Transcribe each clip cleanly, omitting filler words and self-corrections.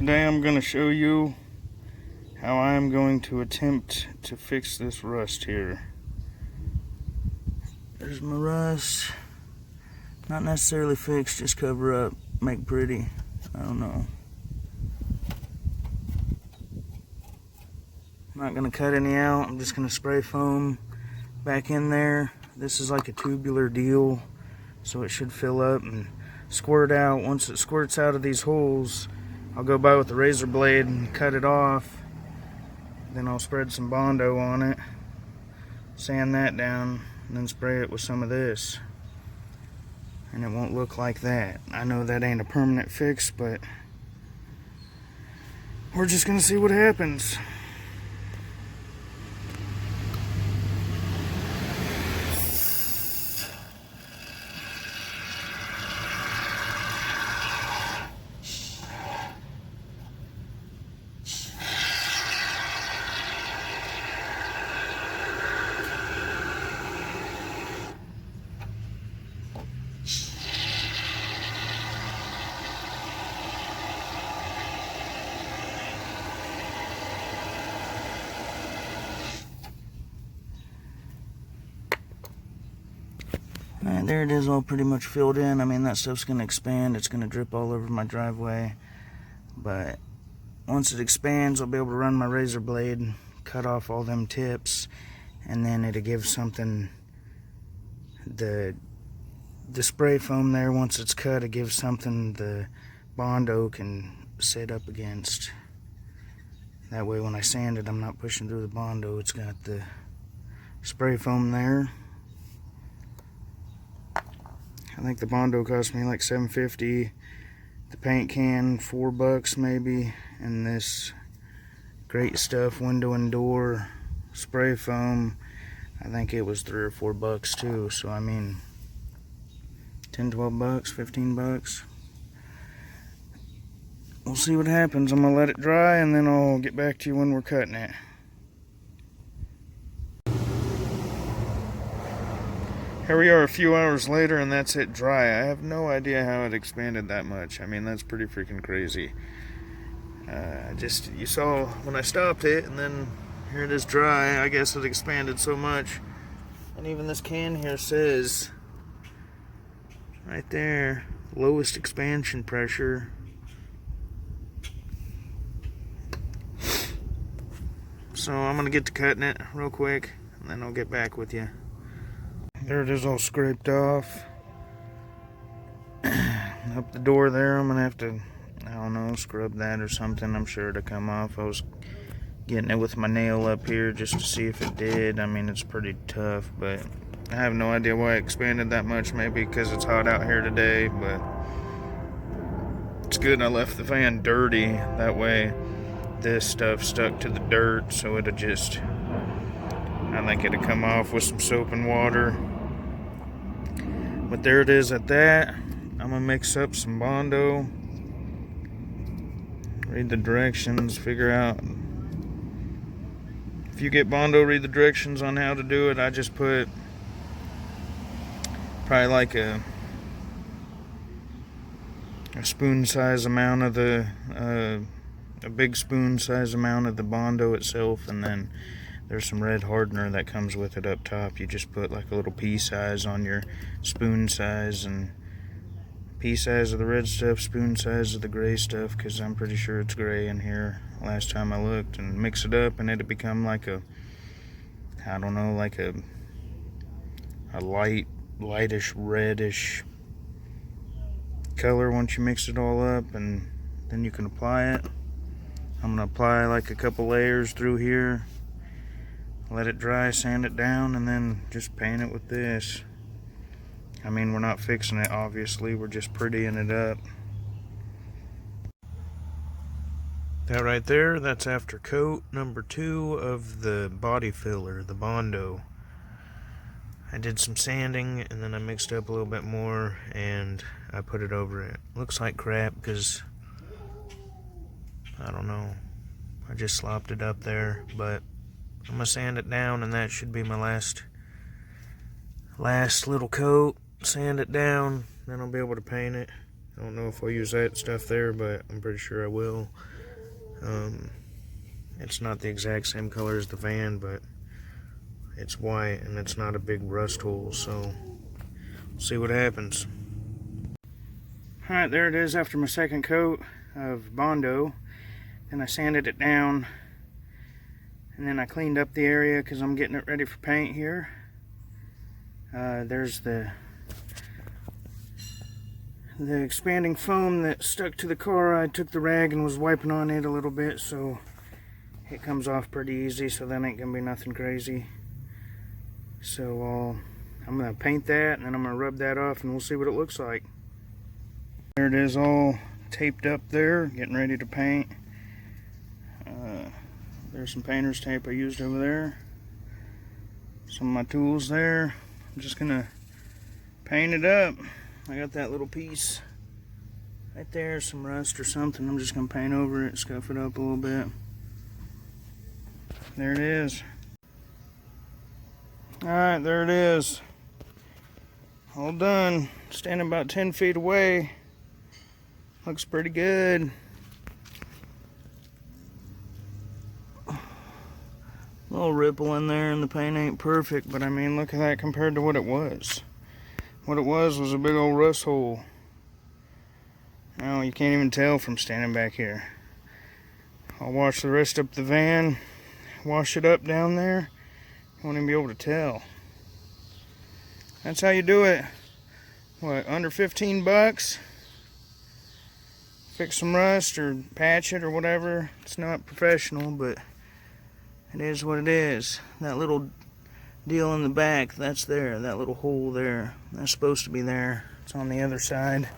Today I'm going to show you how I am going to attempt to fix this rust here. There's my rust. Not necessarily fix, just cover up, make pretty. I don't know. I'm not going to cut any out. I'm just going to spray foam back in there. This is like a tubular deal, so it should fill up and squirt out. Once it squirts out of these holes, I'll go by with the razor blade and cut it off. Then I'll spread some Bondo on it, sand that down, and then spray it with some of this. And it won't look like that. I know that ain't a permanent fix, but we're just gonna see what happens. Alright, there it is, all pretty much filled in. I mean, that stuff's going to expand. It's going to drip all over my driveway. But once it expands, I'll be able to run my razor blade, cut off all them tips, and then it'll give something, the spray foam there, once it's cut, it gives something the Bondo can sit up against. That way when I sand it, I'm not pushing through the Bondo. It's got the spray foam there. I think the Bondo cost me like $7.50. The paint can, $4 maybe. And this great stuff, window and door spray foam, I think it was $3 or $4 too. So I mean, 10, 12 bucks, 15 bucks. We'll see what happens. I'm gonna let it dry and then I'll get back to you when we're cutting it. Here we are a few hours later and that's it dry. I have no idea how it expanded that much. I mean, that's pretty freaking crazy. You saw when I stopped it, and then here it is dry. I guess it expanded so much. And even this can here says, right there, lowest expansion pressure. So I'm gonna get to cutting it real quick and then I'll get back with you. There it is, all scraped off. Up the door there, I'm gonna have to, I don't know, scrub that or something. I'm sure it'll come off. I was getting it with my nail up here just to see if it did. I mean, it's pretty tough, but I have no idea why it expanded that much. Maybe because it's hot out here today, but it's good I left the fan dirty. That way this stuff stuck to the dirt, so it'll just, I think it'll come off with some soap and water. But there it is at that. I'm gonna mix up some Bondo, read the directions, figure out. If you get Bondo, read the directions on how to do it. I just put probably like a spoon size amount of the, a big spoon size amount of the Bondo itself, and then there's some red hardener that comes with it up top. You just put like a little pea size on your spoon size, and pea size of the red stuff, spoon size of the gray stuff, because I'm pretty sure it's gray in here last time I looked, and mix it up and it'll become like a, I don't know, like a lightish reddish color once you mix it all up, and then you can apply it. I'm gonna apply like a couple layers through here, let it dry, sand it down, and then just paint it with this. I mean, we're not fixing it, obviously, we're just prettying it up. That right there, that's after coat number 2 of the body filler, the Bondo. I did some sanding, and then I mixed up a little bit more, and I put it over it. Looks like crap, because, I don't know, I just slopped it up there, but I'm gonna sand it down, and that should be my last little coat. Sand it down, then I'll be able to paint it. I don't know if I'll use that stuff there, but I'm pretty sure I will. It's not the exact same color as the van, but it's white and it's not a big rust hole, so we'll see what happens. Alright, there it is after my second coat of Bondo. Then I sanded it down, and then I cleaned up the area because I'm getting it ready for paint here. There's the expanding foam that stuck to the car. I took the rag and was wiping on it a little bit, so it comes off pretty easy, so that ain't gonna be nothing crazy. So I'm gonna paint that, and then I'm gonna rub that off, and we'll see what it looks like. There it is, all taped up there, getting ready to paint. There's some painter's tape I used over there. Some of my tools there. I'm just gonna paint it up. I got that little piece right there, some rust or something. I'm just gonna paint over it, scuff it up a little bit. There it is. Alright, there it is. All done. Standing about 10 feet away. Looks pretty good. Little ripple in there, and the paint ain't perfect, but I mean, look at that compared to what it was. What it was a big old rust hole. Now you can't even tell from standing back here. I'll wash the rest up the van, wash it up down there. You won't even be able to tell. That's how you do it. What, under 15 bucks? Fix some rust or patch it or whatever. It's not professional, but it is what it is. That little deal in the back, that's there. That little hole there, that's supposed to be there. It's on the other side.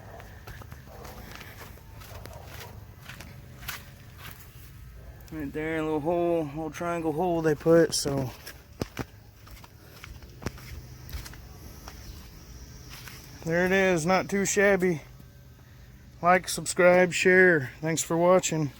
Right there, a little hole, little triangle hole they put, so. There it is, not too shabby. Like, subscribe, share. Thanks for watching.